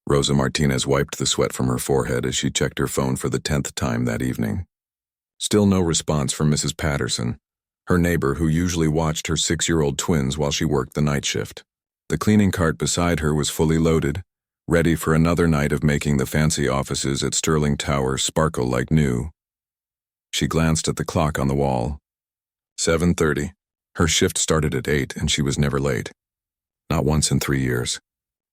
Rosa Martinez wiped the sweat from her forehead as she checked her phone for the 10th time that evening. Still no response from Mrs. Patterson, her neighbor who usually watched her 6-year-old twins while she worked the night shift. The cleaning cart beside her was fully loaded, ready for another night of making the fancy offices at Sterling Tower sparkle like new. She glanced at the clock on the wall. 7:30. Her shift started at 8 and she was never late. Not once in 3 years.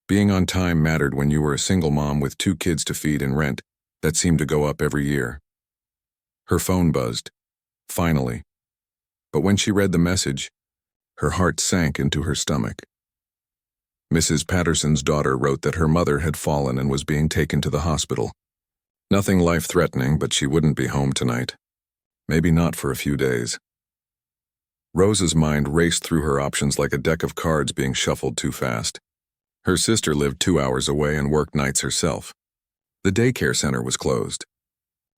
Being on time mattered when you were a single mom with 2 kids to feed and rent that seemed to go up every year. Her phone buzzed. Finally. But when she read the message, her heart sank into her stomach. Mrs. Patterson's daughter wrote that her mother had fallen and was being taken to the hospital. Nothing life-threatening, but she wouldn't be home tonight. Maybe not for a few days. Rosa's mind raced through her options like a deck of cards being shuffled too fast. Her sister lived 2 hours away and worked nights herself. The daycare center was closed.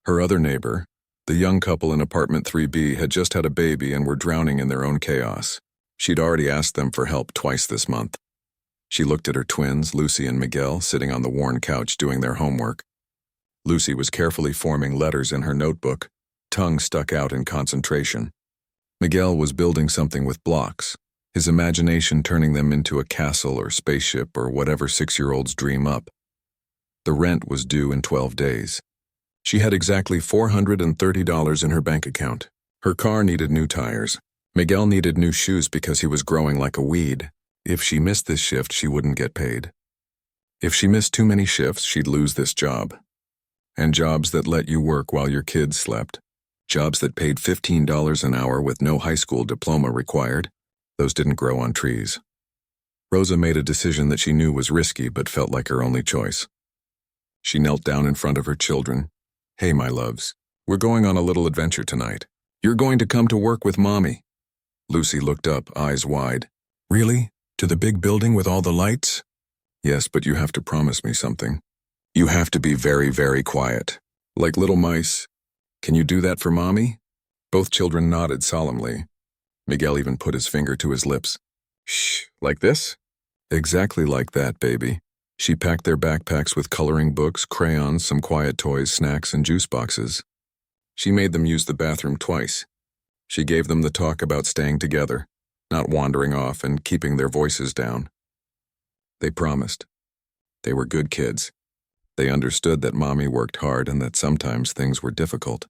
Her other neighbor, the young couple in apartment 3B, had just had a baby and were drowning in their own chaos. She'd already asked them for help twice this month. She looked at her twins, Lucy and Miguel, sitting on the worn couch doing their homework. Lucy was carefully forming letters in her notebook, tongue stuck out in concentration. Miguel was building something with blocks, his imagination turning them into a castle or spaceship or whatever 6-year-olds dream up. The rent was due in 12 days. She had exactly $430 in her bank account. Her car needed new tires. Miguel needed new shoes because he was growing like a weed. If she missed this shift, she wouldn't get paid. If she missed too many shifts, she'd lose this job. And jobs that let you work while your kids slept. Jobs that paid $15 an hour with no high school diploma required. Those didn't grow on trees. Rosa made a decision that she knew was risky but felt like her only choice. She knelt down in front of her children. "Hey, my loves, we're going on a little adventure tonight. You're going to come to work with Mommy." Lucy looked up, eyes wide. "Really? To the big building with all the lights?" "Yes, but you have to promise me something. You have to be very, very quiet. Like little mice. Can you do that for Mommy?" Both children nodded solemnly. Miguel even put his finger to his lips. "Shh, like this?" "Exactly like that, baby." She packed their backpacks with coloring books, crayons, some quiet toys, snacks, and juice boxes. She made them use the bathroom twice. She gave them the talk about staying together, not wandering off and keeping their voices down. They promised. They were good kids. They understood that Mommy worked hard and that sometimes things were difficult.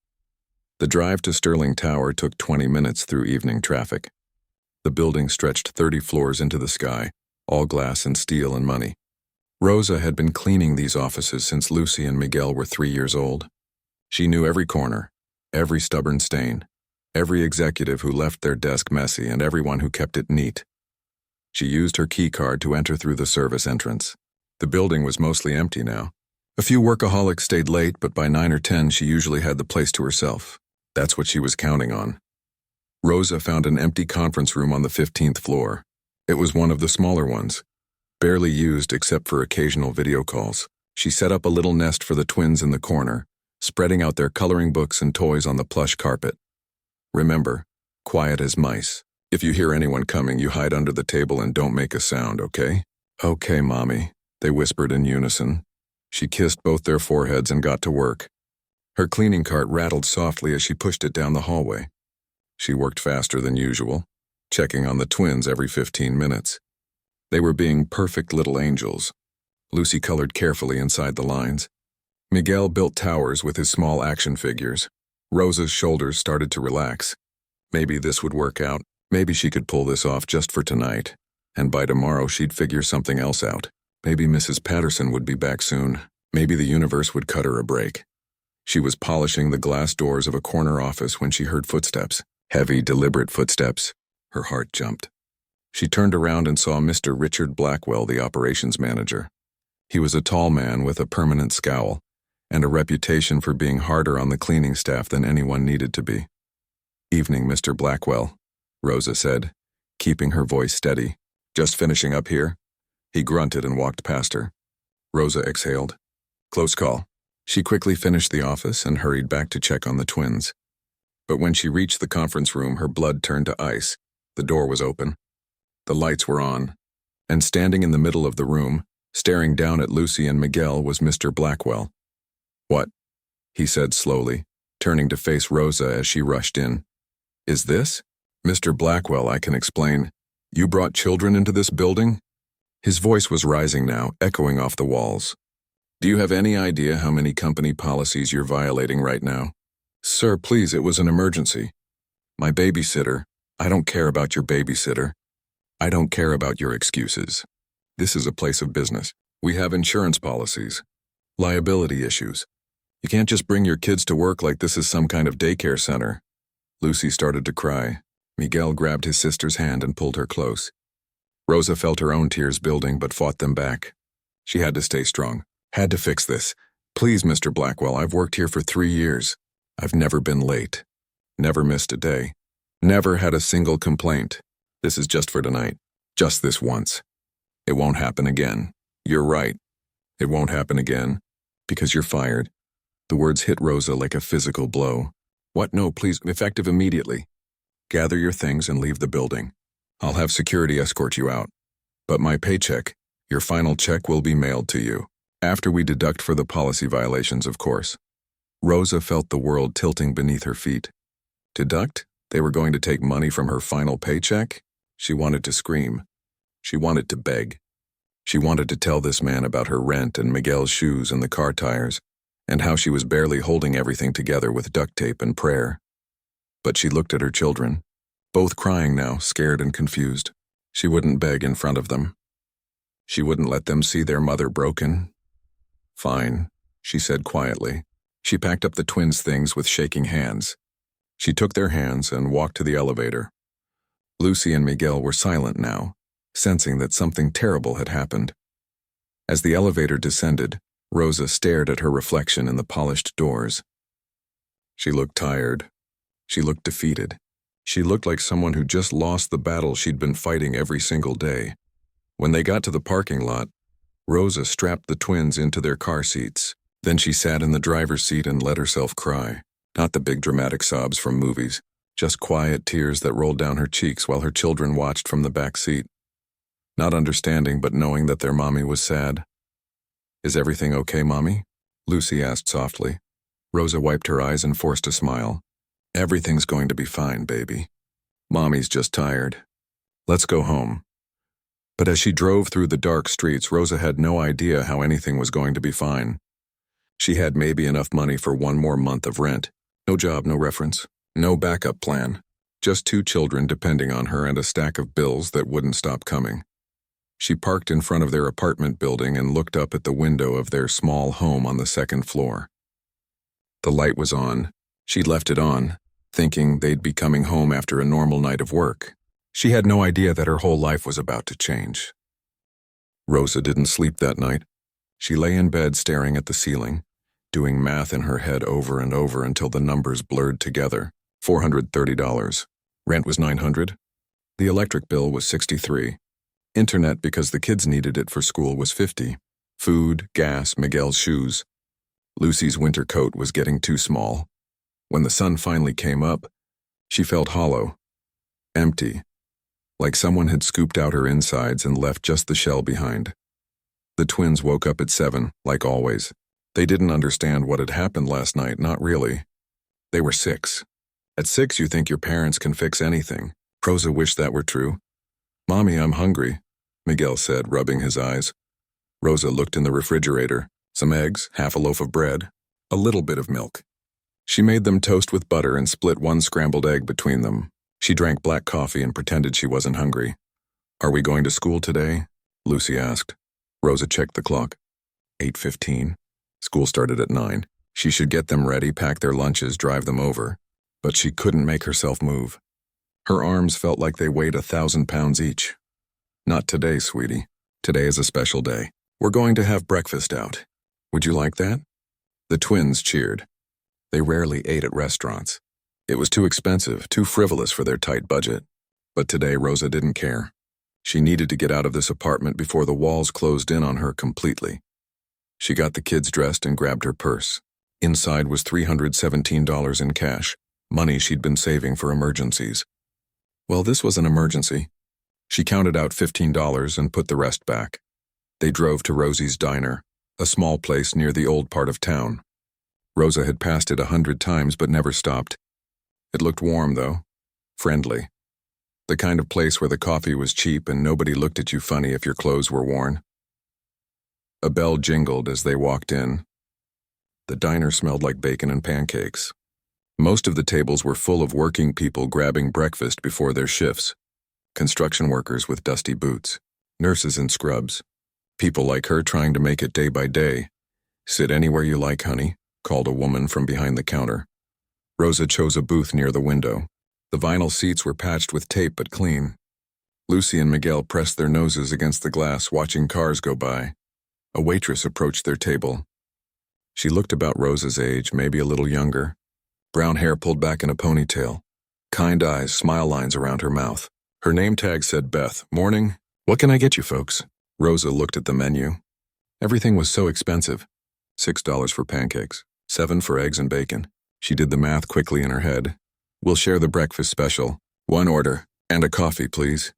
The drive to Sterling Tower took 20 minutes through evening traffic. The building stretched 30 floors into the sky, all glass and steel and money. Rosa had been cleaning these offices since Lucy and Miguel were 3 years old. She knew every corner, every stubborn stain, every executive who left their desk messy, and everyone who kept it neat. She used her key card to enter through the service entrance. The building was mostly empty now. A few workaholics stayed late, but by 9 or 10 she usually had the place to herself. That's what she was counting on. Rosa found an empty conference room on the 15th floor. It was one of the smaller ones, barely used except for occasional video calls. She set up a little nest for the twins in the corner, spreading out their coloring books and toys on the plush carpet. Remember, quiet as mice. If you hear anyone coming, you hide under the table and don't make a sound, okay? "Okay, Mommy," they whispered in unison. She kissed both their foreheads and got to work. Her cleaning cart rattled softly as she pushed it down the hallway. She worked faster than usual, checking on the twins every 15 minutes. They were being perfect little angels. Lucy colored carefully inside the lines. Miguel built towers with his small action figures. Rosa's shoulders started to relax. Maybe this would work out. Maybe she could pull this off just for tonight. And by tomorrow she'd figure something else out. Maybe Mrs. Patterson would be back soon. Maybe the universe would cut her a break. She was polishing the glass doors of a corner office when she heard footsteps. Heavy, deliberate footsteps. Her heart jumped. She turned around and saw Mr. Richard Blackwell, the operations manager. He was a tall man with a permanent scowl and a reputation for being harder on the cleaning staff than anyone needed to be. "Evening, Mr. Blackwell," Rosa said, keeping her voice steady. "Just finishing up here?" He grunted and walked past her. Rosa exhaled. Close call. She quickly finished the office and hurried back to check on the twins. But when she reached the conference room, her blood turned to ice. The door was open. The lights were on. And standing in the middle of the room, Staring down at Lucy and Miguel was Mr. Blackwell. "What?" he said slowly, turning to face Rosa as she rushed in. "Is this?" "Mr. Blackwell, I can explain. You brought children into this building?" His voice was rising now, echoing off the walls. "Do you have any idea how many company policies you're violating right now?" "Sir, please, it was an emergency. My babysitter. I don't care about your babysitter. I don't care about your excuses. This is a place of business. We have insurance policies, liability issues. You can't just bring your kids to work like this is some kind of daycare center." Lucy started to cry. Miguel grabbed his sister's hand and pulled her close. Rosa felt her own tears building but fought them back. She had to stay strong. "Had to fix this. Please, Mr. Blackwell, I've worked here for 3 years. I've never been late. Never missed a day. Never had a single complaint. This is just for tonight. Just this once. It won't happen again. You're right. It won't happen again. Because you're fired." The words hit Rosa like a physical blow. "What? No, please, effective immediately. Gather your things and leave the building. I'll have security escort you out. But my paycheck, your final check will be mailed to you. After we deduct for the policy violations, of course." Rosa felt the world tilting beneath her feet. Deduct? They were going to take money from her final paycheck? She wanted to scream. She wanted to beg. She wanted to tell this man about her rent and Miguel's shoes and the car tires, and how she was barely holding everything together with duct tape and prayer. But she looked at her children, both crying now, scared and confused. She wouldn't beg in front of them. She wouldn't let them see their mother broken. "Fine," she said quietly. She packed up the twins' things with shaking hands. She took their hands and walked to the elevator. Lucy and Miguel were silent now, sensing that something terrible had happened. As the elevator descended, Rosa stared at her reflection in the polished doors. She looked tired. She looked defeated. She looked like someone who just lost the battle she'd been fighting every single day. When they got to the parking lot, Rosa strapped the twins into their car seats. Then she sat in the driver's seat and let herself cry. Not the big dramatic sobs from movies, just quiet tears that rolled down her cheeks while her children watched from the back seat. Not understanding but knowing that their mommy was sad. "Is everything okay, Mommy?" Lucy asked softly. Rosa wiped her eyes and forced a smile. "Everything's going to be fine, baby. Mommy's just tired. Let's go home." But as she drove through the dark streets, Rosa had no idea how anything was going to be fine. She had maybe enough money for 1 more month of rent. No job, no reference, no backup plan. Just 2 children depending on her and a stack of bills that wouldn't stop coming. She parked in front of their apartment building and looked up at the window of their small home on the 2nd floor. The light was on. She'd left it on, thinking they'd be coming home after a normal night of work. She had no idea that her whole life was about to change. Rosa didn't sleep that night. She lay in bed staring at the ceiling, doing math in her head over and over until the numbers blurred together. $430. Rent was $900. The electric bill was $63. Internet, because the kids needed it for school, was $50. Food, gas, Miguel's shoes. Lucy's winter coat was getting too small. When the sun finally came up, she felt hollow, empty, like someone had scooped out her insides and left just the shell behind. The twins woke up at 7, like always. They didn't understand what had happened last night, not really. They were 6. At 6, you think your parents can fix anything. Rosa wished that were true. "Mommy, I'm hungry," Miguel said, rubbing his eyes. Rosa looked in the refrigerator. Some eggs, half a loaf of bread, a little bit of milk. She made them toast with butter and split 1 scrambled egg between them. She drank black coffee and pretended she wasn't hungry. "Are we going to school today?" Lucy asked. Rosa checked the clock. 8:15. School started at 9. She should get them ready, pack their lunches, drive them over. But she couldn't make herself move. Her arms felt like they weighed 1,000 pounds each. "Not today, sweetie. Today is a special day. We're going to have breakfast out. Would you like that?" The twins cheered. They rarely ate at restaurants. It was too expensive, too frivolous for their tight budget. But today Rosa didn't care. She needed to get out of this apartment before the walls closed in on her completely. She got the kids dressed and grabbed her purse. Inside was $317 in cash, money she'd been saving for emergencies. Well, this was an emergency. She counted out $15 and put the rest back. They drove to Rosie's Diner, a small place near the old part of town. Rosa had passed it 100 times but never stopped. It looked warm, though. Friendly. The kind of place where the coffee was cheap and nobody looked at you funny if your clothes were worn. A bell jingled as they walked in. The diner smelled like bacon and pancakes. Most of the tables were full of working people grabbing breakfast before their shifts. Construction workers with dusty boots, nurses in scrubs, people like her trying to make it day by day. "Sit anywhere you like, honey," called a woman from behind the counter. Rosa chose a booth near the window. The vinyl seats were patched with tape but clean. Lucy and Miguel pressed their noses against the glass, watching cars go by. A waitress approached their table. She looked about Rosa's age, maybe a little younger. Brown hair pulled back in a ponytail. Kind eyes, smile lines around her mouth. Her name tag said Beth. "Morning. What can I get you folks?" Rosa looked at the menu. Everything was so expensive. $6 for pancakes, $7 for eggs and bacon. She did the math quickly in her head. "We'll share the breakfast special. 1 order, and a coffee, please."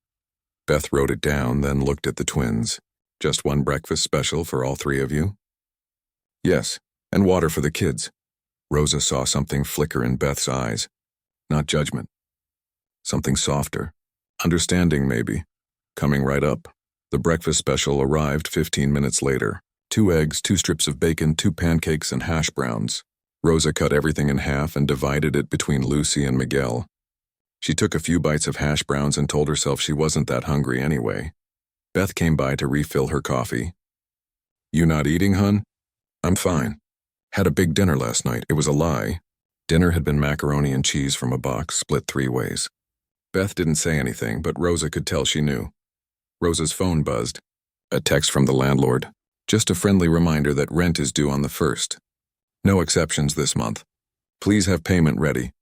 Beth wrote it down, then looked at the twins. "Just 1 breakfast special for all 3 of you?" "Yes, and water for the kids." Rosa saw something flicker in Beth's eyes. Not judgment. Something softer. Understanding, maybe. Coming right up. The breakfast special arrived 15 minutes later. 2 eggs, 2 strips of bacon, 2 pancakes, and hash browns. Rosa cut everything in half and divided it between Lucy and Miguel. She took a few bites of hash browns and told herself she wasn't that hungry anyway. Beth came by to refill her coffee. "You not eating, hun?" "I'm fine. Had a big dinner last night. It was a lie." Dinner had been macaroni and cheese from a box, split 3 ways. Beth didn't say anything, but Rosa could tell she knew. Rosa's phone buzzed. A text from the landlord. Just a friendly reminder that rent is due on the 1st. No exceptions this month. Please have payment ready.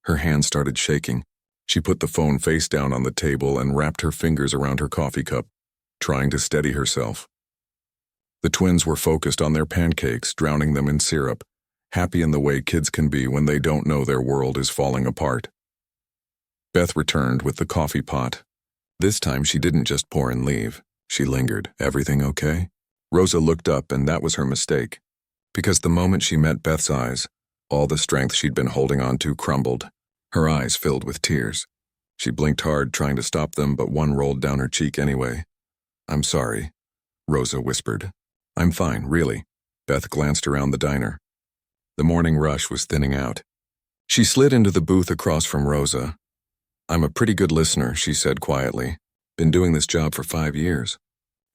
Her hand started shaking. She put the phone face down on the table and wrapped her fingers around her coffee cup, trying to steady herself. The twins were focused on their pancakes, drowning them in syrup, happy in the way kids can be when they don't know their world is falling apart. Beth returned with the coffee pot. This time she didn't just pour and leave. She lingered. "Everything okay?" Rosa looked up, and that was her mistake. Because the moment she met Beth's eyes, all the strength she'd been holding on to crumbled. Her eyes filled with tears. She blinked hard, trying to stop them, but one rolled down her cheek anyway. "I'm sorry," Rosa whispered. "I'm fine, really." Beth glanced around the diner. The morning rush was thinning out. She slid into the booth across from Rosa. "I'm a pretty good listener," she said quietly. "Been doing this job for 5 years.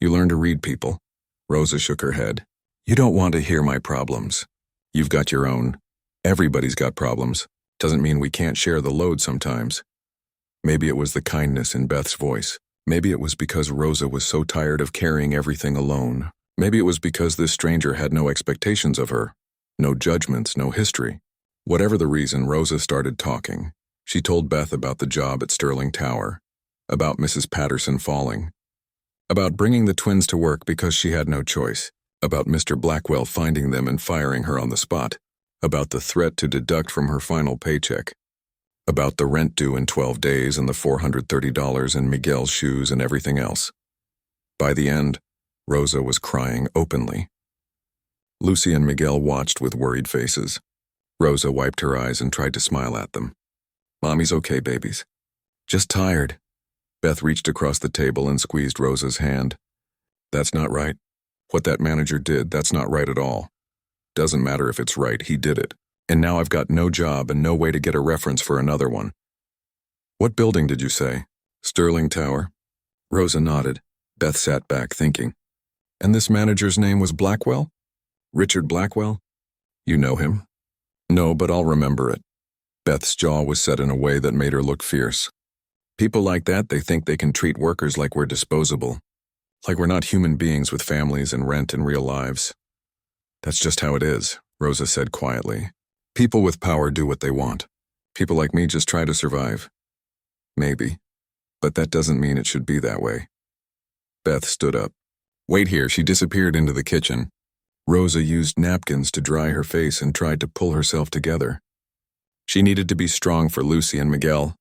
You learn to read people." Rosa shook her head. "You don't want to hear my problems. You've got your own. Everybody's got problems. Doesn't mean we can't share the load sometimes." Maybe it was the kindness in Beth's voice. Maybe it was because Rosa was so tired of carrying everything alone. Maybe it was because this stranger had no expectations of her. No judgments, no history. Whatever the reason, Rosa started talking. She told Beth about the job at Sterling Tower, about Mrs. Patterson falling, about bringing the twins to work because she had no choice, about Mr. Blackwell finding them and firing her on the spot, about the threat to deduct from her final paycheck, about the rent due in 12 days and the $430 in Miguel's shoes and everything else. By the end, Rosa was crying openly. Lucy and Miguel watched with worried faces. Rosa wiped her eyes and tried to smile at them. "Mommy's okay, babies. Just tired." Beth reached across the table and squeezed Rosa's hand. "That's not right. What that manager did, that's not right at all. Doesn't matter if it's right, he did it. And now I've got no job and no way to get a reference for another one." "What building did you say?" "Sterling Tower." Rosa nodded. Beth sat back thinking. "And this manager's name was Blackwell? Richard Blackwell? You know him?" "No, but I'll remember it." Beth's jaw was set in a way that made her look fierce. "People like that, they think they can treat workers like we're disposable. Like we're not human beings with families and rent and real lives." "That's just how it is," Rosa said quietly. "People with power do what they want. People like me just try to survive." "Maybe. But that doesn't mean it should be that way." Beth stood up. "Wait here." She disappeared into the kitchen. Rosa used napkins to dry her face and tried to pull herself together. She needed to be strong for Lucy and Miguel.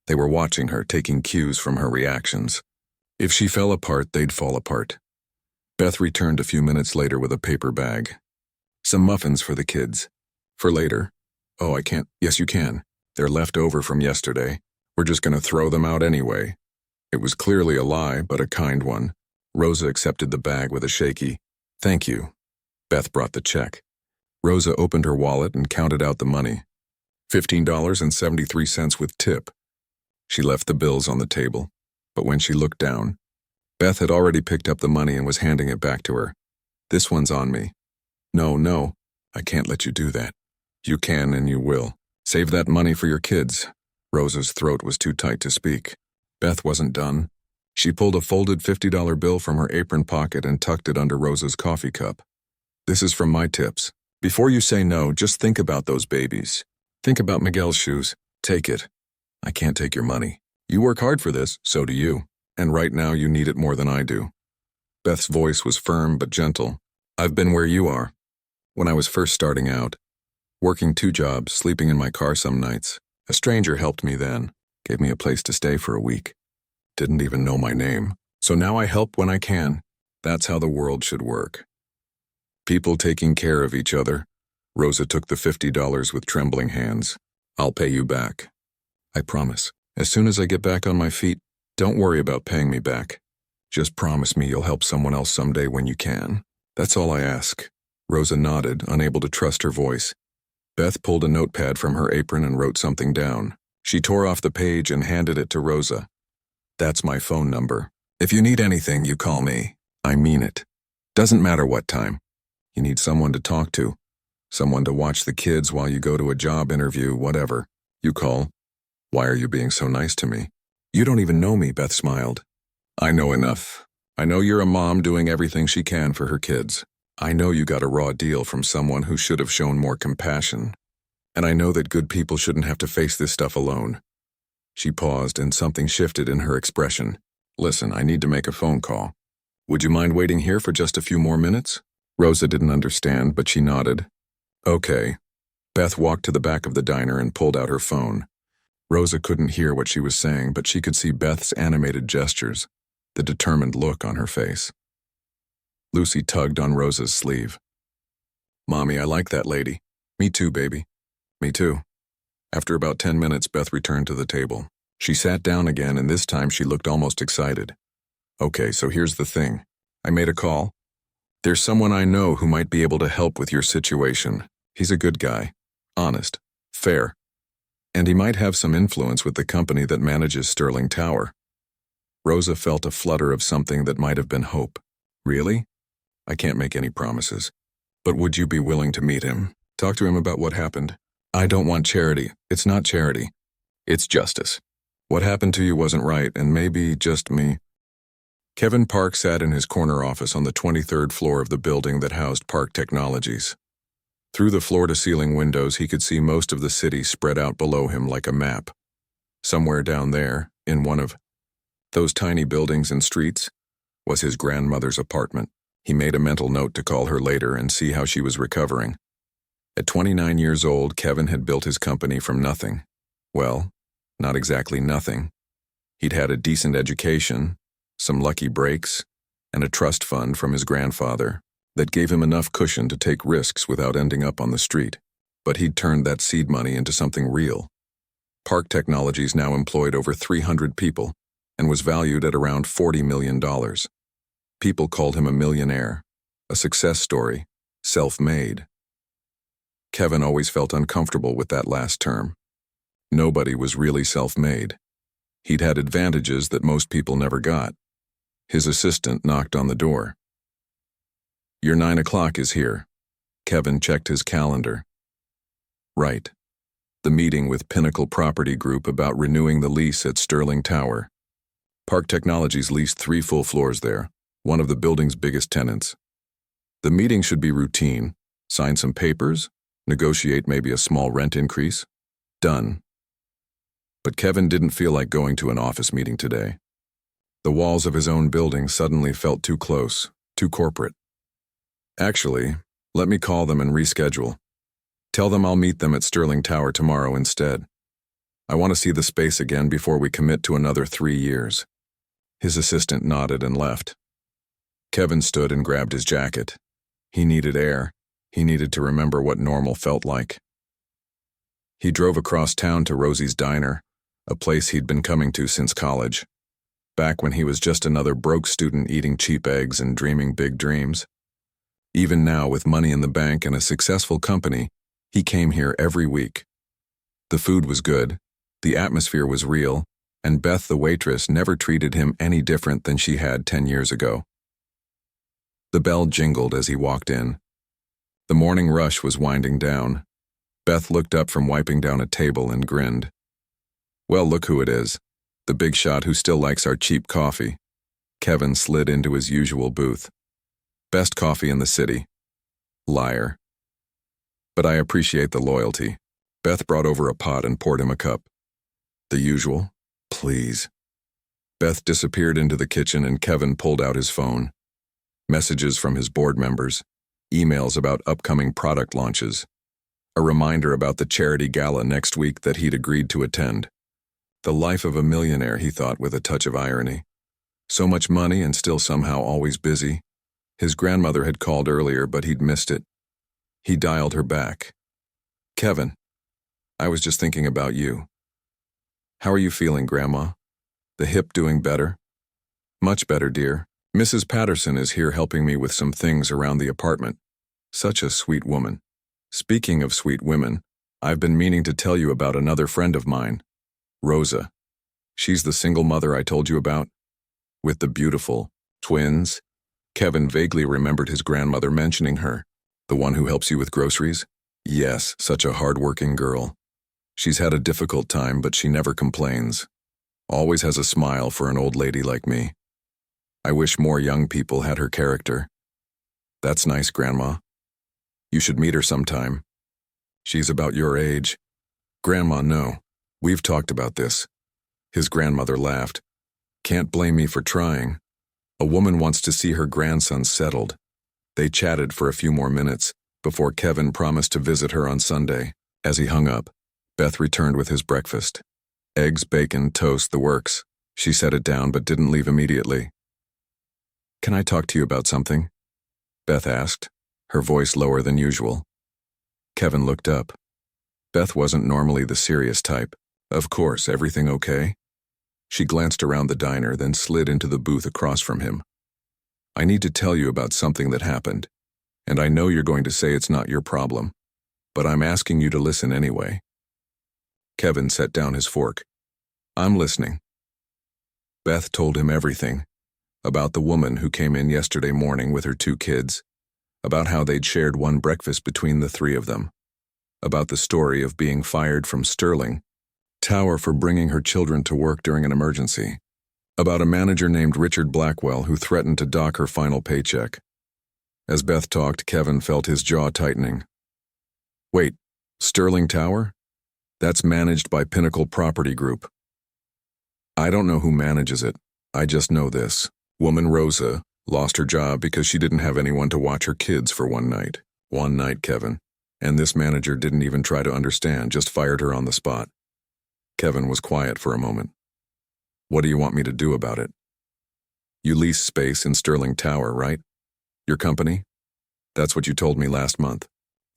They were watching her, taking cues from her reactions. If she fell apart, they'd fall apart. Beth returned a few minutes later with a paper bag. Some muffins for the kids. For later. Oh, I can't. Yes, you can. They're left over from yesterday. We're just going to throw them out anyway. It was clearly a lie, but a kind one. Rosa accepted the bag with a shaky, "Thank you." Beth brought the check. Rosa opened her wallet and counted out the money. $15.73 with tip. She left the bills on the table, but when she looked down, Beth had already picked up the money and was handing it back to her. "This one's on me." No, I can't let you do that." "You can and you will. Save that money for your kids." Rosa's throat was too tight to speak. Beth wasn't done. She pulled a folded $50 bill from her apron pocket and tucked it under Rosa's coffee cup. "This is from my tips. Before you say no, just think about those babies. Think about Miguel's shoes. Take it. I can't take your money. You work hard for this, so do you. And right now you need it more than I do." Beth's voice was firm but gentle. "I've been where you are. When I was first starting out, working 2 jobs, sleeping in my car some nights, a stranger helped me then, gave me a place to stay for a week. Didn't even know my name. So now I help when I can. That's how the world should work. People taking care of each other." Rosa took the $50 with trembling hands. "I'll pay you back. I promise. As soon as I get back on my feet, don't worry about paying me back. Just promise me you'll help someone else someday when you can. That's all I ask." Rosa nodded, unable to trust her voice. Beth pulled a notepad from her apron and wrote something down. She tore off the page and handed it to Rosa. "That's my phone number. If you need anything, you call me. I mean it. Doesn't matter what time. You need someone to talk to, someone to watch the kids while you go to a job interview, whatever. You call. Why are you being so nice to me?" "You don't even know me," Beth smiled. "I know enough. I know you're a mom doing everything she can for her kids. I know you got a raw deal from someone who should have shown more compassion. And I know that good people shouldn't have to face this stuff alone." She paused and something shifted in her expression. "Listen, I need to make a phone call. Would you mind waiting here for just a few more minutes?" Rosa didn't understand, but she nodded. "Okay." Beth walked to the back of the diner and pulled out her phone. Rosa couldn't hear what she was saying, but she could see Beth's animated gestures, the determined look on her face. Lucy tugged on Rosa's sleeve. "Mommy, I like that lady." "Me too, baby." "Me too." After about 10 minutes, Beth returned to the table. She sat down again, and this time she looked almost excited. "Okay, so here's the thing. I made a call. There's someone I know who might be able to help with your situation. He's a good guy, honest, fair, and he might have some influence with the company that manages Sterling Tower." Rosa felt a flutter of something that might have been hope. "Really? I can't make any promises. But would you be willing to meet him? Talk to him about what happened?" "I don't want charity. It's not charity. It's justice. What happened to you wasn't right, and maybe just me." Kevin Park sat in his corner office on the 23rd floor of the building that housed Park Technologies. Through the floor-to-ceiling windows, he could see most of the city spread out below him like a map. Somewhere down there, in one of those tiny buildings and streets, was his grandmother's apartment. He made a mental note to call her later and see how she was recovering. At 29 years old, Kevin had built his company from nothing. Well, not exactly nothing. He'd had a decent education, some lucky breaks, and a trust fund from his grandfather that gave him enough cushion to take risks without ending up on the street. But he'd turned that seed money into something real. Park Technologies now employed over 300 people and was valued at around $40 million. People called him a millionaire, a success story, self-made. Kevin always felt uncomfortable with that last term. Nobody was really self-made. He'd had advantages that most people never got. His assistant knocked on the door. "Your 9 o'clock is here." Kevin checked his calendar. Right. The meeting with Pinnacle Property Group about renewing the lease at Sterling Tower. Park Technologies leased 3 full floors there, one of the building's biggest tenants. The meeting should be routine. Sign some papers, negotiate maybe a small rent increase. Done. But Kevin didn't feel like going to an office meeting today. The walls of his own building suddenly felt too close, too corporate. "Actually, let me call them and reschedule. Tell them I'll meet them at Sterling Tower tomorrow instead. I want to see the space again before we commit to another 3 years." His assistant nodded and left. Kevin stood and grabbed his jacket. He needed air. He needed to remember what normal felt like. He drove across town to Rosie's Diner, a place he'd been coming to since college, back when he was just another broke student eating cheap eggs and dreaming big dreams. Even now, with money in the bank and a successful company, he came here every week. The food was good, the atmosphere was real, and Beth, the waitress, never treated him any different than she had 10 years ago. The bell jingled as he walked in. The morning rush was winding down. Beth looked up from wiping down a table and grinned. "Well, look who it is, the big shot who still likes our cheap coffee." Kevin slid into his usual booth. "Best coffee in the city." Liar. "But I appreciate the loyalty." Beth brought over a pot and poured him a cup. "The usual, please." Beth disappeared into the kitchen and Kevin pulled out his phone. Messages from his board members, emails about upcoming product launches, a reminder about the charity gala next week that he'd agreed to attend. The life of a millionaire, he thought with a touch of irony. So much money and still somehow always busy. His grandmother had called earlier, but he'd missed it. He dialed her back. "Kevin, I was just thinking about you. How are you feeling, Grandma? The hip doing better?" "Much better, dear. Mrs. Patterson is here helping me with some things around the apartment. Such a sweet woman. Speaking of sweet women, I've been meaning to tell you about another friend of mine, Rosa. She's the single mother I told you about, with the beautiful twins." Kevin vaguely remembered his grandmother mentioning her. "The one who helps you with groceries?" "Yes, such a hard-working girl. She's had a difficult time, but she never complains. Always has a smile for an old lady like me. I wish more young people had her character." "That's nice, Grandma. You should meet her sometime. She's about your age." "Grandma, no. We've talked about this." His grandmother laughed. "Can't blame me for trying. A woman wants to see her grandson settled." They chatted for a few more minutes before Kevin promised to visit her on Sunday. As he hung up, Beth returned with his breakfast. Eggs, bacon, toast, the works. She set it down but didn't leave immediately. "Can I talk to you about something?" Beth asked, her voice lower than usual. Kevin looked up. Beth wasn't normally the serious type. "Of course, everything okay?" She glanced around the diner, then slid into the booth across from him. "I need to tell you about something that happened, and I know you're going to say it's not your problem, but I'm asking you to listen anyway." Kevin set down his fork. "I'm listening." Beth told him everything. About the woman who came in yesterday morning with her 2 kids. About how they'd shared one breakfast between the 3 of them. About the story of being fired from Sterling Tower for bringing her children to work during an emergency. About a manager named Richard Blackwell who threatened to dock her final paycheck. As Beth talked, Kevin felt his jaw tightening. "Wait, Sterling Tower? That's managed by Pinnacle Property Group." "I don't know who manages it. I just know this. Woman Rosa lost her job because she didn't have anyone to watch her kids for one night. One night, Kevin. And this manager didn't even try to understand, just fired her on the spot." Kevin was quiet for a moment. "What do you want me to do about it?" "You lease space in Sterling Tower, right? Your company?" "That's what you told me last month.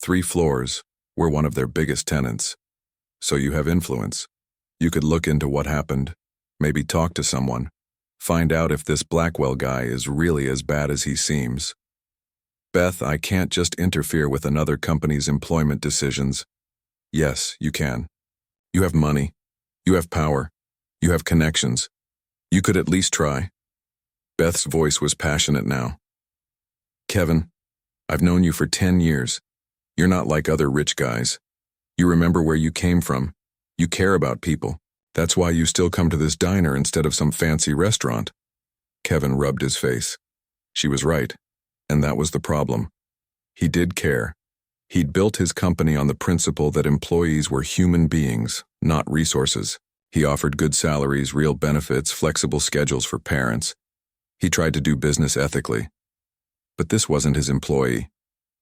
3 floors. We're one of their biggest tenants. So you have influence. You could look into what happened, maybe talk to someone, find out if this Blackwell guy is really as bad as he seems." "Beth, I can't just interfere with another company's employment decisions." "Yes, you can. You have money. You have power. You have connections. You could at least try." Beth's voice was passionate now. "Kevin, I've known you for 10 years. You're not like other rich guys. You remember where you came from. You care about people. That's why you still come to this diner instead of some fancy restaurant." Kevin rubbed his face. She was right, and that was the problem. He did care. He'd built his company on the principle that employees were human beings, not resources. He offered good salaries, real benefits, flexible schedules for parents. He tried to do business ethically. But this wasn't his employee.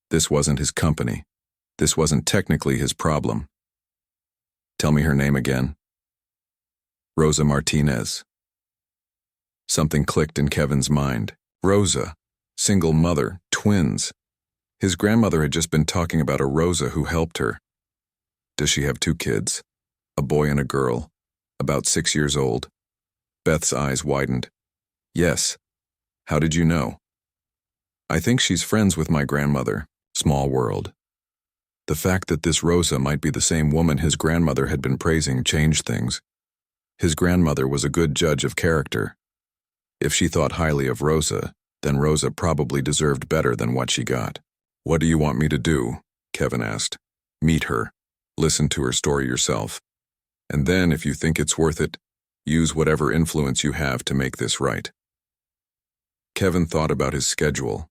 This wasn't his company. This wasn't technically his problem. "Tell me her name again." "Rosa Martinez." Something clicked in Kevin's mind. Rosa. Single mother, twins. His grandmother had just been talking about a Rosa who helped her. Does she have 2 kids? A boy and a girl, about 6 years old. Beth's eyes widened. Yes. How did you know? I think she's friends with my grandmother. Small world. The fact that this Rosa might be the same woman his grandmother had been praising changed things. His grandmother was a good judge of character. If she thought highly of Rosa, then Rosa probably deserved better than what she got. What do you want me to do? Kevin asked. Meet her. Listen to her story yourself. And then, if you think it's worth it, use whatever influence you have to make this right. Kevin thought about his schedule.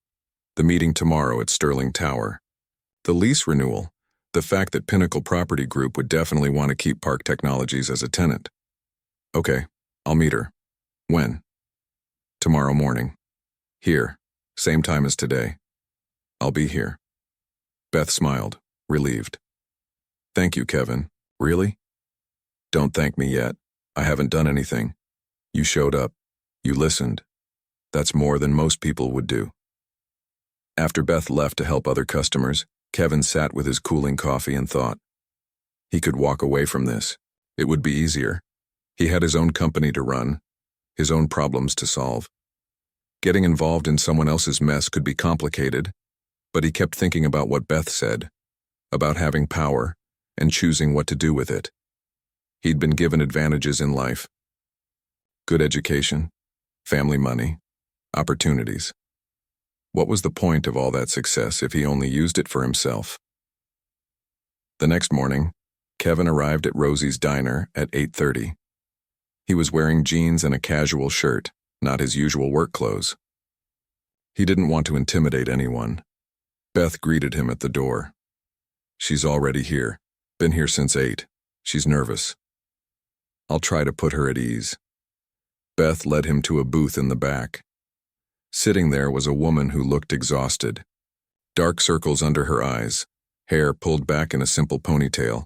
The meeting tomorrow at Sterling Tower. The lease renewal. The fact that Pinnacle Property Group would definitely want to keep Park Technologies as a tenant. Okay, I'll meet her. When? Tomorrow morning. Here, same time as today. I'll be here. Beth smiled, relieved. Thank you, Kevin. Really? Don't thank me yet. I haven't done anything. You showed up. You listened. That's more than most people would do. After Beth left to help other customers, Kevin sat with his cooling coffee and thought. He could walk away from this. It would be easier. He had his own company to run, his own problems to solve. Getting involved in someone else's mess could be complicated, but he kept thinking about what Beth said, about having power and choosing what to do with it. He'd been given advantages in life. Good education, family money, opportunities. What was the point of all that success if he only used it for himself? The next morning, Kevin arrived at Rosie's diner at 8:30. He was wearing jeans and a casual shirt, not his usual work clothes. He didn't want to intimidate anyone. Beth greeted him at the door. She's already here. Been here since 8. She's nervous. I'll try to put her at ease. Beth led him to a booth in the back. Sitting there was a woman who looked exhausted. Dark circles under her eyes, hair pulled back in a simple ponytail,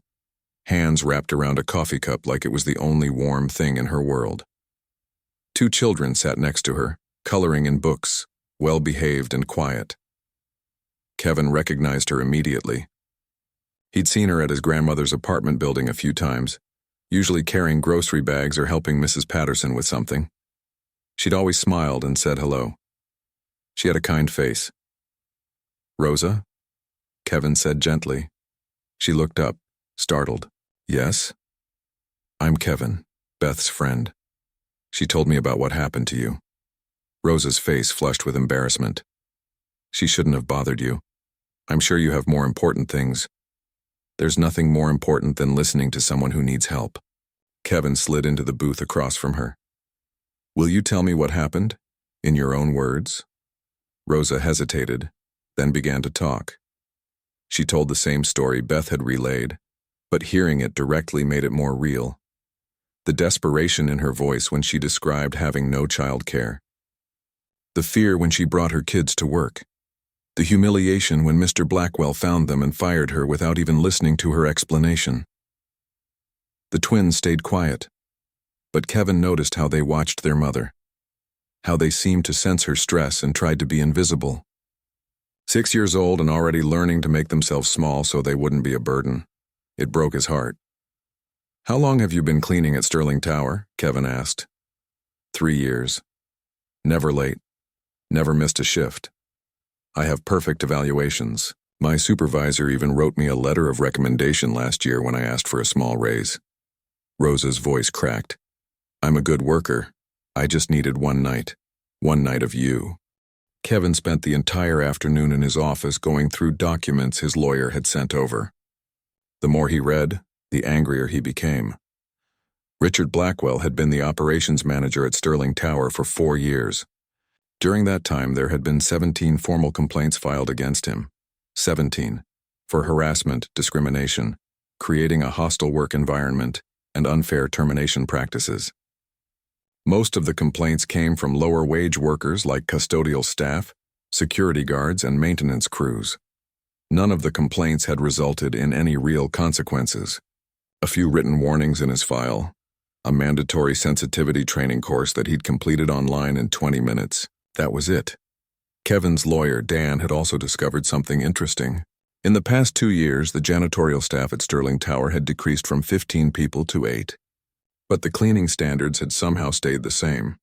hands wrapped around a coffee cup like it was the only warm thing in her world. 2 children sat next to her, coloring in books, well-behaved and quiet. Kevin recognized her immediately. He'd seen her at his grandmother's apartment building a few times, usually carrying grocery bags or helping Mrs. Patterson with something. She'd always smiled and said hello. She had a kind face. Rosa? Kevin said gently. She looked up, startled. Yes? I'm Kevin, Beth's friend. She told me about what happened to you. Rosa's face flushed with embarrassment. She shouldn't have bothered you. I'm sure you have more important things. There's nothing more important than listening to someone who needs help. Kevin slid into the booth across from her. Will you tell me what happened? In your own words? Rosa hesitated, then began to talk. She told the same story Beth had relayed, but hearing it directly made it more real. The desperation in her voice when she described having no child care. The fear when she brought her kids to work. The humiliation when Mr. Blackwell found them and fired her without even listening to her explanation. The twins stayed quiet, but Kevin noticed how they watched their mother, how they seemed to sense her stress and tried to be invisible. 6 years old and already learning to make themselves small so they wouldn't be a burden. It broke his heart. How long have you been cleaning at Sterling Tower? Kevin asked. 3 years. Never late. Never missed a shift. I have perfect evaluations. My supervisor even wrote me a letter of recommendation last year when I asked for a small raise. Rosa's voice cracked. I'm a good worker. I just needed one night of you. Kevin spent the entire afternoon in his office going through documents his lawyer had sent over. The more he read, the angrier he became. Richard Blackwell had been the operations manager at Sterling Tower for 4 years. During that time, there had been 17 formal complaints filed against him. 17. For harassment, discrimination, creating a hostile work environment, and unfair termination practices. Most of the complaints came from lower-wage workers like custodial staff, security guards, and maintenance crews. None of the complaints had resulted in any real consequences. A few written warnings in his file, a mandatory sensitivity training course that he'd completed online in 20 minutes. That was it. Kevin's lawyer, Dan, had also discovered something interesting. In the past 2 years, the janitorial staff at Sterling Tower had decreased from 15 people to 8. But the cleaning standards had somehow stayed the same,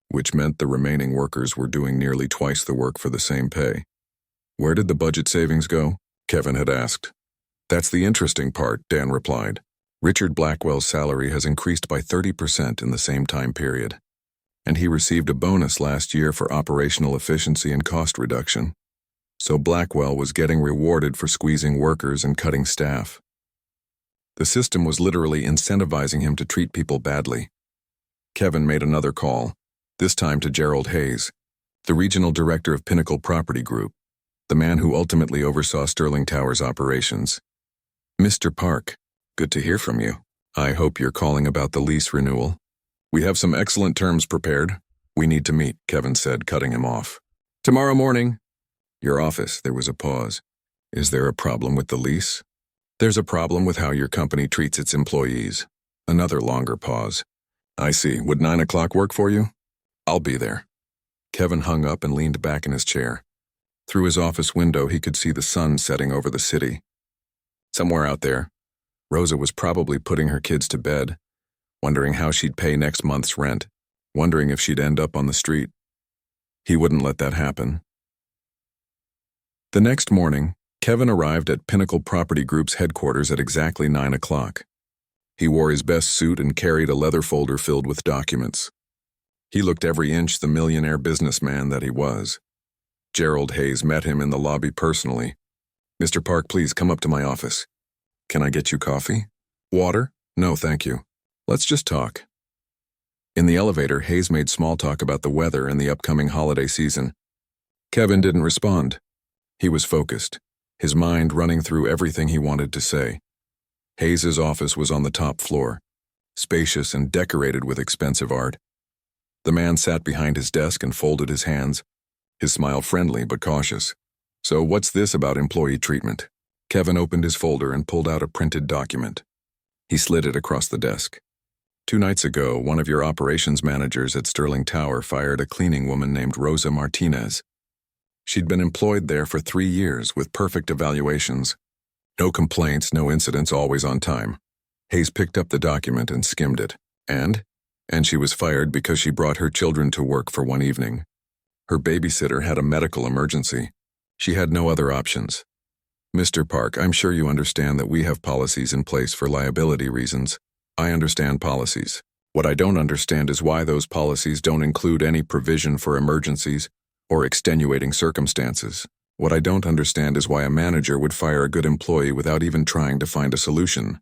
which meant the remaining workers were doing nearly twice the work for the same pay. Where did the budget savings go? Kevin had asked. That's the interesting part, Dan replied. Richard Blackwell's salary has increased by 30% in the same time period, and he received a bonus last year for operational efficiency and cost reduction. So Blackwell was getting rewarded for squeezing workers and cutting staff. The system was literally incentivizing him to treat people badly. Kevin made another call, this time to Gerald Hayes, the regional director of Pinnacle Property Group, the man who ultimately oversaw Sterling Tower's operations. Mr. Park, good to hear from you. I hope you're calling about the lease renewal. We have some excellent terms prepared. We need to meet, Kevin said, cutting him off. Tomorrow morning. Your office, there was a pause. Is there a problem with the lease? There's a problem with how your company treats its employees. Another longer pause. I see. Would 9 o'clock work for you? I'll be there. Kevin hung up and leaned back in his chair. Through his office window, he could see the sun setting over the city. Somewhere out there, Rosa was probably putting her kids to bed, wondering how she'd pay next month's rent, wondering if she'd end up on the street. He wouldn't let that happen. The next morning, Kevin arrived at Pinnacle Property Group's headquarters at exactly 9 o'clock. He wore his best suit and carried a leather folder filled with documents. He looked every inch the millionaire businessman that he was. Gerald Hayes met him in the lobby personally. Mr. Park, please come up to my office. Can I get you coffee? Water? No, thank you. Let's just talk. In the elevator, Hayes made small talk about the weather and the upcoming holiday season. Kevin didn't respond. He was focused, his mind running through everything he wanted to say. Hayes's office was on the top floor, spacious and decorated with expensive art. The man sat behind his desk and folded his hands, his smile friendly but cautious. So what's this about employee treatment? Kevin opened his folder and pulled out a printed document. He slid it across the desk. 2 nights ago, one of your operations managers at Sterling Tower fired a cleaning woman named Rosa Martinez. She'd been employed there for 3 years with perfect evaluations. No complaints, no incidents, always on time. Hayes picked up the document and skimmed it. And she was fired because she brought her children to work for one evening. Her babysitter had a medical emergency. She had no other options. Mr. Park, I'm sure you understand that we have policies in place for liability reasons. I understand policies. What I don't understand is why those policies don't include any provision for emergencies or extenuating circumstances. What I don't understand is why a manager would fire a good employee without even trying to find a solution.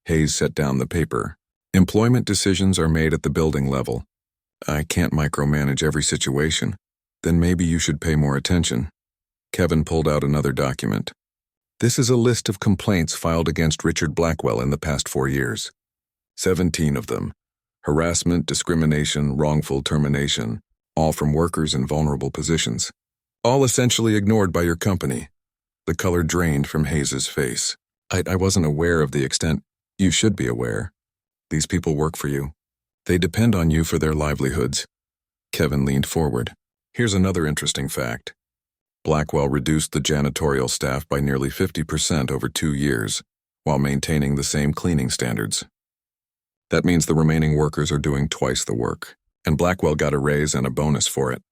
Hayes set down the paper. Employment decisions are made at the building level. I can't micromanage every situation. Then maybe you should pay more attention. Kevin pulled out another document. This is a list of complaints filed against Richard Blackwell in the past 4 years. 17 of them. Harassment, discrimination, wrongful termination, all from workers in vulnerable positions. All essentially ignored by your company. The color drained from Hayes's face. I wasn't aware of the extent. You should be aware. These people work for you. They depend on you for their livelihoods. Kevin leaned forward. Here's another interesting fact. Blackwell reduced the janitorial staff by nearly 50% over 2 years, while maintaining the same cleaning standards. That means the remaining workers are doing twice the work, and Blackwell got a raise and a bonus for it.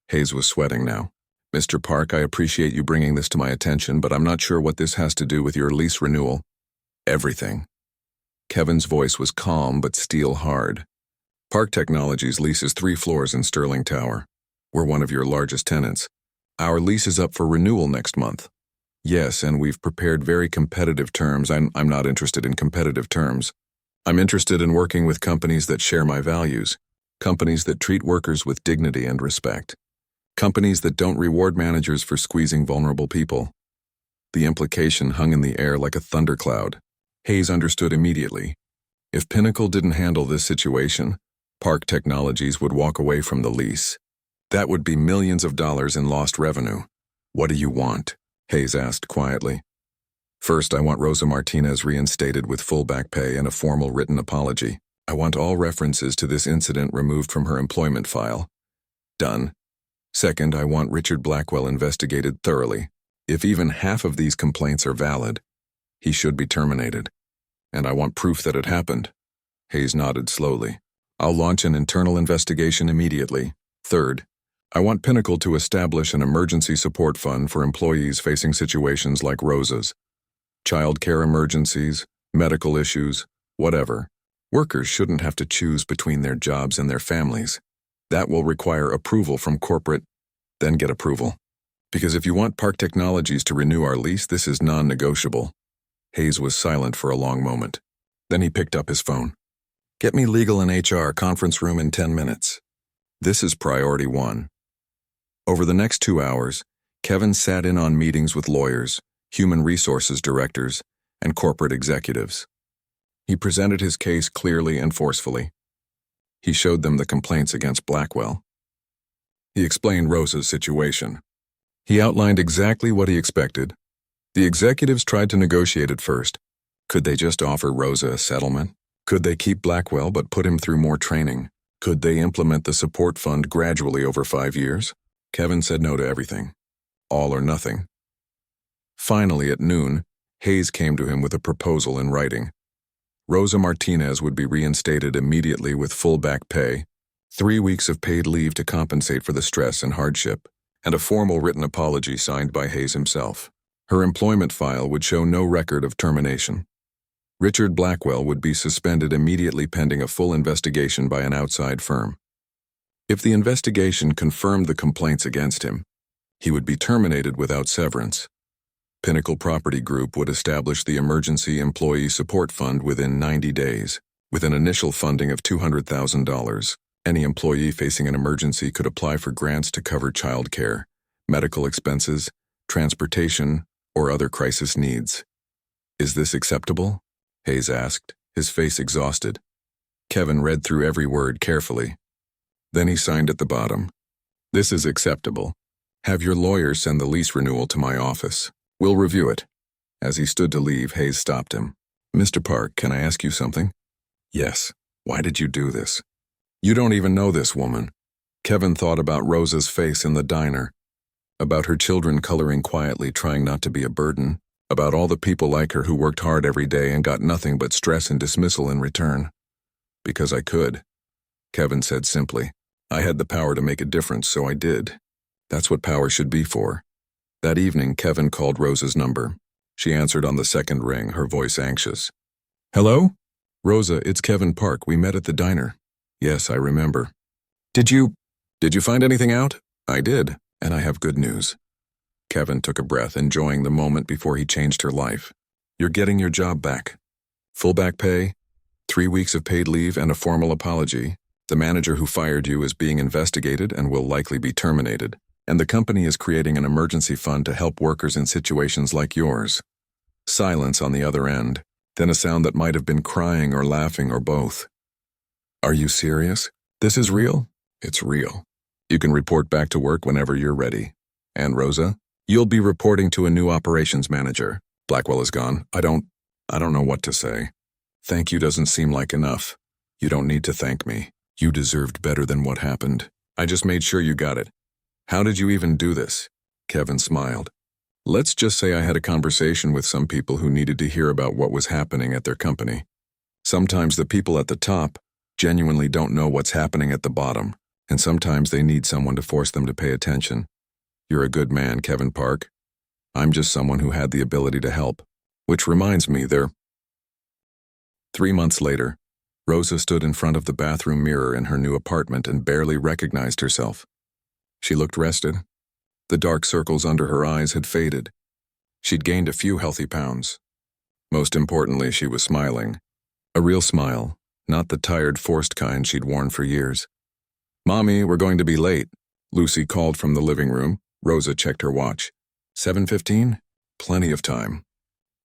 Hayes was sweating now. Mr. Park, I appreciate you bringing this to my attention, but I'm not sure what this has to do with your lease renewal. Everything. Kevin's voice was calm but steel hard. Park Technologies leases 3 floors in Sterling Tower. We're one of your largest tenants. Our lease is up for renewal next month. Yes, and we've prepared very competitive terms. I'm not interested in competitive terms. I'm interested in working with companies that share my values, companies that treat workers with dignity and respect, companies that don't reward managers for squeezing vulnerable people. The implication hung in the air like a thundercloud. Hayes understood immediately. If Pinnacle didn't handle this situation, Park Technologies would walk away from the lease. That would be millions of dollars in lost revenue. What do you want? Hayes asked quietly. First, I want Rosa Martinez reinstated with full back pay and a formal written apology. I want all references to this incident removed from her employment file. Done. Second, I want Richard Blackwell investigated thoroughly. If even half of these complaints are valid, he should be terminated. And I want proof that it happened. Hayes nodded slowly. I'll launch an internal investigation immediately. Third, I want Pinnacle to establish an emergency support fund for employees facing situations like Rosa's. Child care emergencies, medical issues, whatever. Workers shouldn't have to choose between their jobs and their families. That will require approval from corporate, then get approval. Because if you want Park Technologies to renew our lease, this is non-negotiable. Hayes was silent for a long moment. Then he picked up his phone. Get me legal and HR conference room in 10 minutes. This is priority 1. Over the next 2 hours, Kevin sat in on meetings with lawyers, human resources directors, and corporate executives. He presented his case clearly and forcefully. He showed them the complaints against Blackwell. He explained Rosa's situation. He outlined exactly what he expected. The executives tried to negotiate at first. Could they just offer Rosa a settlement? Could they keep Blackwell but put him through more training? Could they implement the support fund gradually over 5 years? Kevin said no to everything. All or nothing. Finally, at noon, Hayes came to him with a proposal in writing. Rosa Martinez would be reinstated immediately with full back pay, 3 weeks of paid leave to compensate for the stress and hardship, and a formal written apology signed by Hayes himself. Her employment file would show no record of termination. Richard Blackwell would be suspended immediately pending a full investigation by an outside firm. If the investigation confirmed the complaints against him, he would be terminated without severance. Pinnacle Property Group would establish the Emergency Employee Support Fund within 90 days, with an initial funding of $200,000. Any employee facing an emergency could apply for grants to cover child care, medical expenses, transportation, or other crisis needs. Is this acceptable? Hayes asked, his face exhausted. Kevin read through every word carefully. Then he signed at the bottom. This is acceptable. Have your lawyer send the lease renewal to my office. We'll review it. As he stood to leave, Hayes stopped him. Mr. Park, can I ask you something? Yes. Why did you do this? You don't even know this woman. Kevin thought about Rosa's face in the diner, about her children coloring quietly, trying not to be a burden, about all the people like her who worked hard every day and got nothing but stress and dismissal in return. Because I could, Kevin said simply. I had the power to make a difference, so I did. That's what power should be for. That evening, Kevin called Rosa's number. She answered on the second ring, her voice anxious. Hello? Rosa, it's Kevin Park. We met at the diner. Yes, I remember. Did you find anything out? I did, and I have good news. Kevin took a breath, enjoying the moment before he changed her life. You're getting your job back. Full back pay, 3 weeks of paid leave, and a formal apology. The manager who fired you is being investigated and will likely be terminated. And the company is creating an emergency fund to help workers in situations like yours. Silence on the other end, then a sound that might have been crying or laughing or both. Are you serious? This is real? It's real. You can report back to work whenever you're ready. And Rosa, you'll be reporting to a new operations manager. Blackwell is gone. I don't know what to say. Thank you doesn't seem like enough. You don't need to thank me. You deserved better than what happened. I just made sure you got it. How did you even do this? Kevin smiled. Let's just say I had a conversation with some people who needed to hear about what was happening at their company. Sometimes the people at the top genuinely don't know what's happening at the bottom, and sometimes they need someone to force them to pay attention. You're a good man, Kevin Park. I'm just someone who had the ability to help. Which reminds me, 3 months later, Rosa stood in front of the bathroom mirror in her new apartment and barely recognized herself. She looked rested. The dark circles under her eyes had faded. She'd gained a few healthy pounds. Most importantly, she was smiling. A real smile, not the tired, forced kind she'd worn for years. Mommy, we're going to be late, Lucy called from the living room. Rosa checked her watch. 7:15? Plenty of time.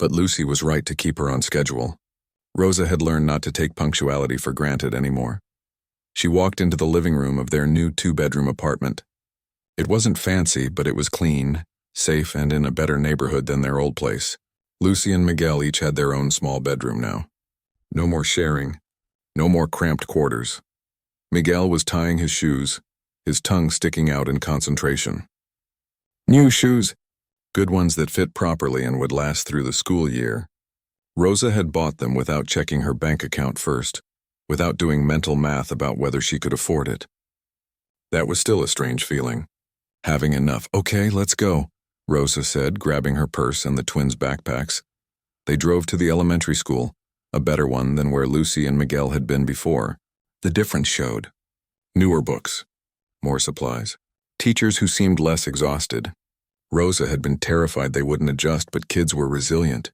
But Lucy was right to keep her on schedule. Rosa had learned not to take punctuality for granted anymore. She walked into the living room of their new 2-bedroom apartment. It wasn't fancy, but it was clean, safe, and in a better neighborhood than their old place. Lucy and Miguel each had their own small bedroom now. No more sharing, no more cramped quarters. Miguel was tying his shoes, his tongue sticking out in concentration. New shoes, good ones that fit properly and would last through the school year. Rosa had bought them without checking her bank account first, without doing mental math about whether she could afford it. That was still a strange feeling. Having enough. Okay, let's go, Rosa said, grabbing her purse and the twins' backpacks. They drove to the elementary school, a better one than where Lucy and Miguel had been before. The difference showed. Newer books, more supplies, teachers who seemed less exhausted. Rosa had been terrified they wouldn't adjust, but kids were resilient.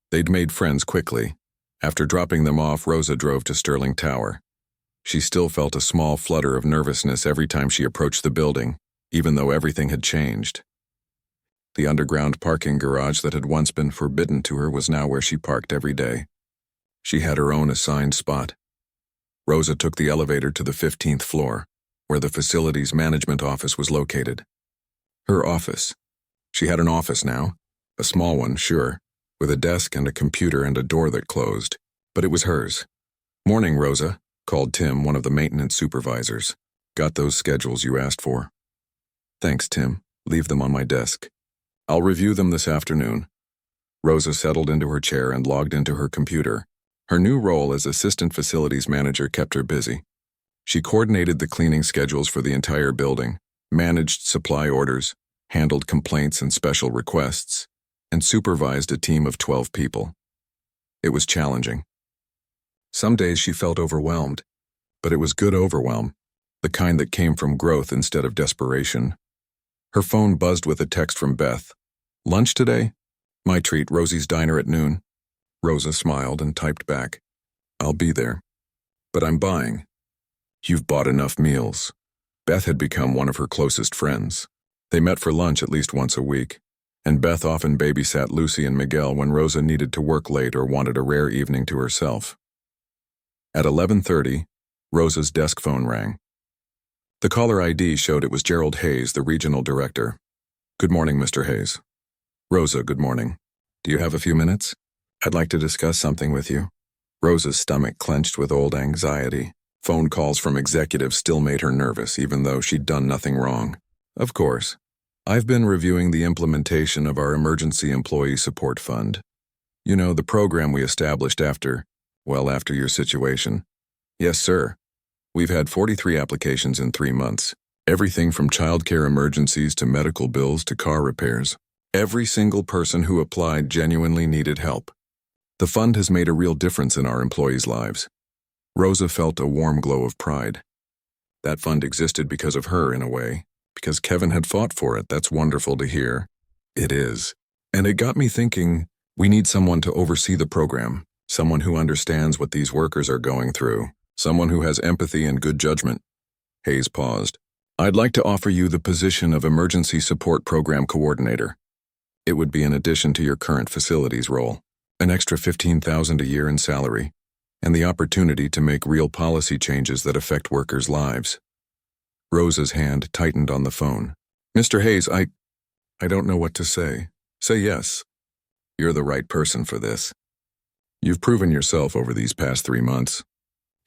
They'd made friends quickly. After dropping them off, Rosa drove to Sterling Tower. She still felt a small flutter of nervousness every time she approached the building, even though everything had changed. The underground parking garage that had once been forbidden to her was now where she parked every day. She had her own assigned spot. Rosa took the elevator to the 15th floor, where the facilities management office was located. Her office. She had an office now, a small one, sure, with a desk and a computer and a door that closed, but it was hers. Morning, Rosa, called Tim, one of the maintenance supervisors. Got those schedules you asked for? Thanks, Tim. Leave them on my desk. I'll review them this afternoon. Rosa settled into her chair and logged into her computer. Her new role as assistant facilities manager kept her busy. She coordinated the cleaning schedules for the entire building, managed supply orders, handled complaints and special requests, and supervised a team of 12 people. It was challenging. Some days she felt overwhelmed, but it was good overwhelm, the kind that came from growth instead of desperation. Her phone buzzed with a text from Beth. Lunch today? My treat, Rosie's Diner at noon. Rosa smiled and typed back. I'll be there. But I'm buying. You've bought enough meals. Beth had become one of her closest friends. They met for lunch at least once a week, and Beth often babysat Lucy and Miguel when Rosa needed to work late or wanted a rare evening to herself. At 11:30, Rosa's desk phone rang. The caller ID showed it was Gerald Hayes, the regional director. Good morning, Mr. Hayes. Rosa, good morning. Do you have a few minutes? I'd like to discuss something with you. Rosa's stomach clenched with old anxiety. Phone calls from executives still made her nervous, even though she'd done nothing wrong. Of course. I've been reviewing the implementation of our Emergency Employee Support Fund. You know, the program we established after your situation. Yes, sir. We've had 43 applications in 3 months. Everything from childcare emergencies to medical bills to car repairs. Every single person who applied genuinely needed help. The fund has made a real difference in our employees' lives. Rosa felt a warm glow of pride. That fund existed because of her, in a way. Because Kevin had fought for it. That's wonderful to hear. It is. And it got me thinking, we need someone to oversee the program. Someone who understands what these workers are going through. Someone who has empathy and good judgment. Hayes paused. I'd like to offer you the position of Emergency Support Program Coordinator. It would be in addition to your current facilities role. An extra $15,000 a year in salary. And the opportunity to make real policy changes that affect workers' lives. Rosa's hand tightened on the phone. Mr. Hayes, I don't know what to say. Say yes. You're the right person for this. You've proven yourself over these past 3 months.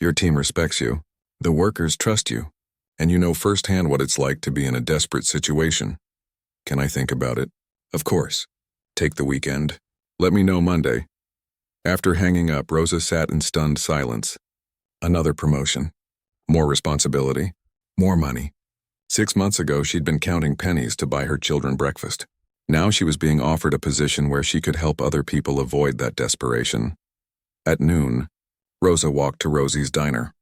Your team respects you. The workers trust you. And you know firsthand what it's like to be in a desperate situation. Can I think about it? Of course. Take the weekend. Let me know Monday. After hanging up, Rosa sat in stunned silence. Another promotion. More responsibility. More money. 6 months ago, she'd been counting pennies to buy her children breakfast. Now she was being offered a position where she could help other people avoid that desperation. At noon, Rosa walked to Rosie's Diner.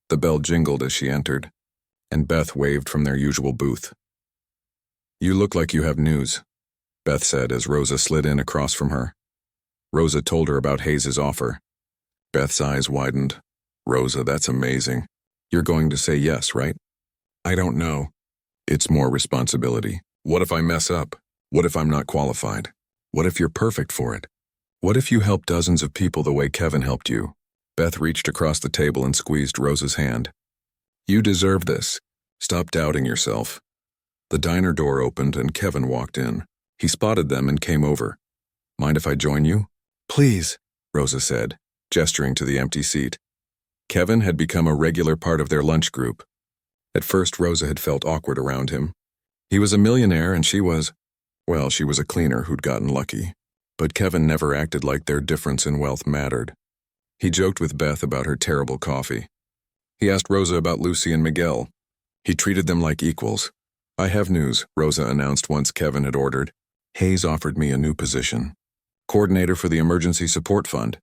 The bell jingled as she entered, and Beth waved from their usual booth. You look like you have news, Beth said as Rosa slid in across from her. Rosa told her about Hayes' offer. Beth's eyes widened. Rosa, that's amazing. You're going to say yes, right? I don't know. It's more responsibility. What if I mess up? What if I'm not qualified? What if you're perfect for it? What if you help dozens of people the way Kevin helped you? Beth reached across the table and squeezed Rosa's hand. You deserve this. Stop doubting yourself. The diner door opened and Kevin walked in. He spotted them and came over. Mind if I join you? Please, Rosa said, gesturing to the empty seat. Kevin had become a regular part of their lunch group. At first, Rosa had felt awkward around him. He was a millionaire and she was a cleaner who'd gotten lucky. But Kevin never acted like their difference in wealth mattered. He joked with Beth about her terrible coffee. He asked Rosa about Lucy and Miguel. He treated them like equals. "I have news," Rosa announced once Kevin had ordered. "Hayes offered me a new position. Coordinator for the Emergency Support Fund."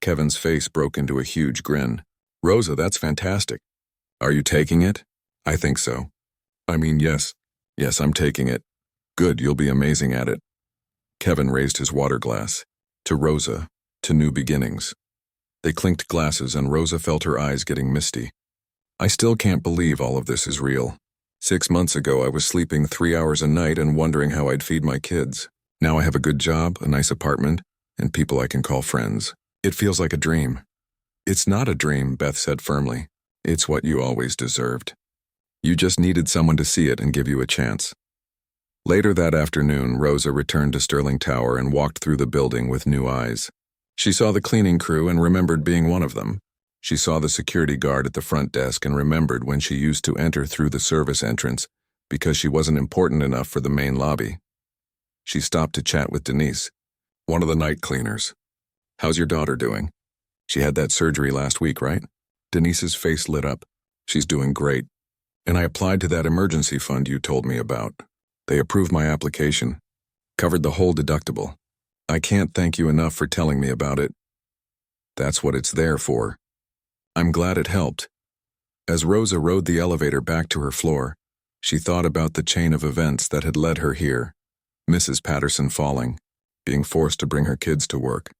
Kevin's face broke into a huge grin. "Rosa, that's fantastic. Are you taking it?" "I think so. I mean, yes. Yes, I'm taking it." "Good, you'll be amazing at it." Kevin raised his water glass. To Rosa, to new beginnings. They clinked glasses and Rosa felt her eyes getting misty. "I still can't believe all of this is real. 6 months ago I was sleeping 3 hours a night and wondering how I'd feed my kids. Now I have a good job, a nice apartment, and people I can call friends. It feels like a dream." "It's not a dream," Beth said firmly. "It's what you always deserved. You just needed someone to see it and give you a chance." Later that afternoon, Rosa returned to Sterling Tower and walked through the building with new eyes. She saw the cleaning crew and remembered being one of them. She saw the security guard at the front desk and remembered when she used to enter through the service entrance because she wasn't important enough for the main lobby. She stopped to chat with Denise, one of the night cleaners. "How's your daughter doing? She had that surgery last week, right?" Denise's face lit up. "She's doing great. And I applied to that emergency fund you told me about. They approved my application. Covered the whole deductible. I can't thank you enough for telling me about it. That's what it's there for. I'm glad it helped." As Rosa rode the elevator back to her floor, she thought about the chain of events that had led her here. Mrs. Patterson falling, being forced to bring her kids to work,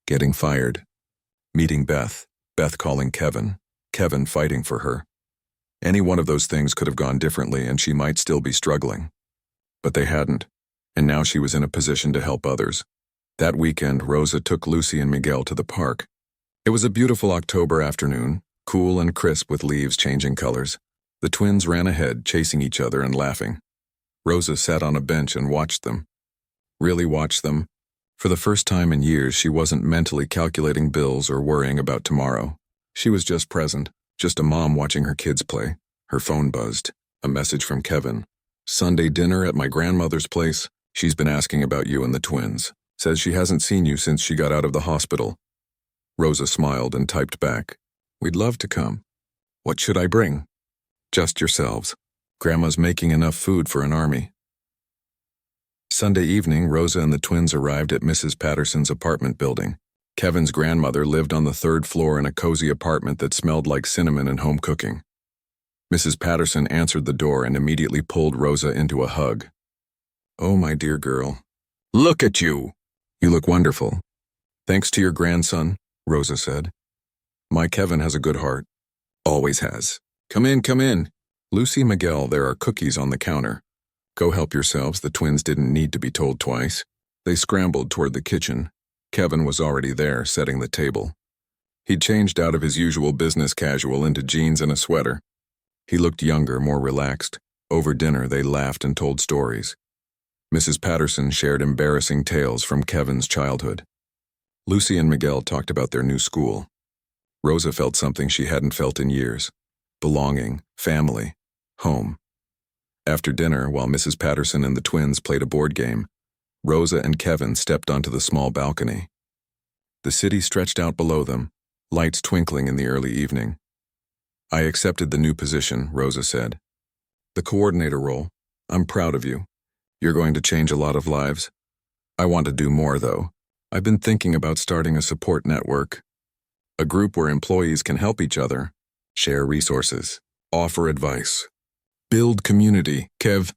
getting fired, meeting Beth, Beth calling Kevin, Kevin fighting for her. Any one of those things could have gone differently and she might still be struggling. But they hadn't, and now she was in a position to help others. That weekend, Rosa took Lucy and Miguel to the park. It was a beautiful October afternoon, cool and crisp with leaves changing colors. The twins ran ahead, chasing each other and laughing. Rosa sat on a bench and watched them. Really watched them. For the first time in years, she wasn't mentally calculating bills or worrying about tomorrow. She was just present, just a mom watching her kids play. Her phone buzzed. A message from Kevin. "Sunday dinner at my grandmother's place. She's been asking about you and the twins. Says she hasn't seen you since she got out of the hospital." Rosa smiled and typed back. "We'd love to come. What should I bring?" "Just yourselves. Grandma's making enough food for an army." Sunday evening, Rosa and the twins arrived at Mrs. Patterson's apartment building. Kevin's grandmother lived on the 3rd floor in a cozy apartment that smelled like cinnamon and home cooking. Mrs. Patterson answered the door and immediately pulled Rosa into a hug. "Oh, my dear girl. Look at you. You look wonderful." "Thanks to your grandson," Rosa said. "My Kevin has a good heart. Always has. Come in, come in. Lucy, Miguel, there are cookies on the counter. Go help yourselves." The twins didn't need to be told twice. They scrambled toward the kitchen. Kevin was already there, setting the table. He'd changed out of his usual business casual into jeans and a sweater. He looked younger, more relaxed. Over dinner, they laughed and told stories. Mrs. Patterson shared embarrassing tales from Kevin's childhood. Lucy and Miguel talked about their new school. Rosa felt something she hadn't felt in years. Belonging, family, home. After dinner, while Mrs. Patterson and the twins played a board game, Rosa and Kevin stepped onto the small balcony. The city stretched out below them, lights twinkling in the early evening. "I accepted the new position," Rosa said. "The coordinator role. I'm proud of you. You're going to change a lot of lives. I want to do more, though. I've been thinking about starting a support network. A group where employees can help each other, share resources, offer advice, build community." "Kev,